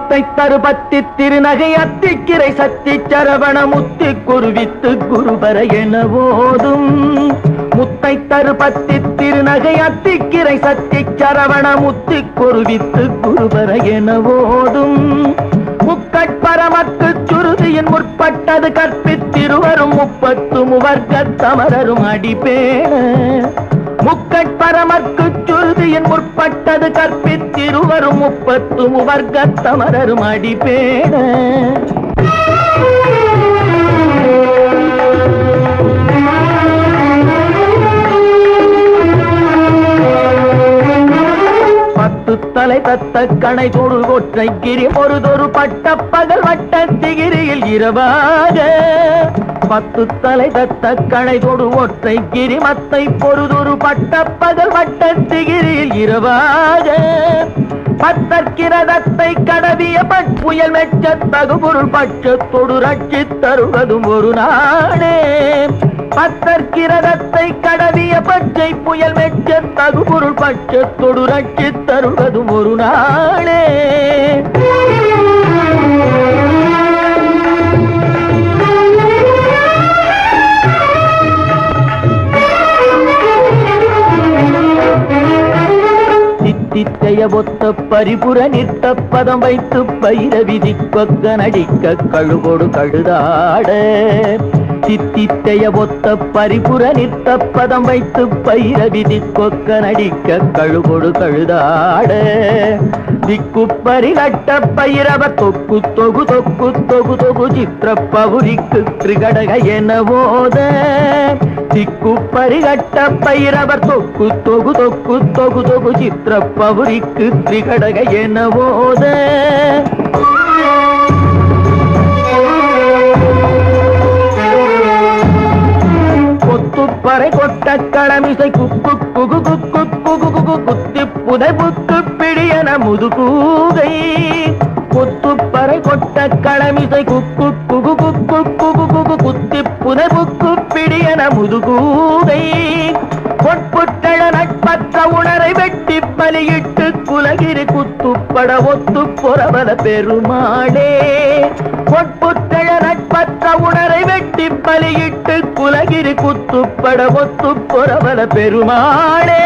முத்தை தருபத்தி திருநகை அத்திக்கிரை சத்தி சரவண முத்தி குருவித்து குருபர என ஓதும். முத்தை தருபத்தி திருநகை அத்திக்கிரை சத்தி சரவண முத்தி குருவித்து குருபர என ஓதும். முக்கட்பரமக்கு சுருதியின் முற்பட்டது கற்பித்திருவரும் 30 முவர்க்கத் தமரரும் அடிபேண. முக்கட்பரமக்கு சுருதியின் முற்பட்டது கற்பித்திருவரும் 30 முவர்க்கத் தமரரும் அடிபேண. தலை தத்த கணை தொடு ஒற்றை கிரி பொறுதொரு பட்ட பகல் வட்ட திகிரியில் இரவாக. 10 தலை தத்த கணை தொடு ஒற்றை கிரி மத்தை பொறுதொரு பட்ட பகல் வட்ட திகிரியில் இரவாக. பத்தற்கிரதத்தை கடவிய பட்புயல் மெச்ச தகுபொருள் பட்சத்தொடு ரட்சி தருவதும் ஒரு நாடே. பத்தற்கிரதத்தை கடவிய பச்சை புயல் மெச்ச தகுபொருள் பட்சத்தொடு ரட்சி தருவதும் ஒரு நாளே. தித்தைய ஒத்த பரிபுர நிற்க பதம் வைத்து பயிர விதி கொக்க நடிக்க கழுகோடு கழுதாட. சித்தித்தைய ஒத்த பரிபுர நிற்க பதம் வைத்து பயிர விதி கொக்க நடிக்க கழுகோடு கழுதாட. திக்கு பரிகட்ட பயிரவ தொக்கு தொகு தொக்கு தொகு தொகு சித்திர பவுரிக்கு திரிகடக என ஓத. திக்கு பரிகட்ட பைரவர் தொக்கு தொகு தொக்கு தொகு தொகு சித்திர பவுரிக்கு திரிகடக என ஓத. கொத்துப்பறை கொட்ட களமிசை குக்கு குகு குக்கு குகு குகு குத்தி புதை புக்கு பிடியன முதுகூகை. கொத்துப்பறை கொட்ட களமிசை குக்கு குகு குக்கு குகு குகு குத்தி புதை புக்கு பிடியன முதுகூகை. பொற்புட்டழ நட்பற்ற உணரை வெட்டி பலியிட்டு குலகிரி குத்துப்பட ஒத்து பொறவல பெருமாளே. பொற்புட்டழ நட்பற்ற உணரை வெட்டி பலியிட்டு குலகிரி குத்துப்பட ஒத்து பொறவல பெருமாளே.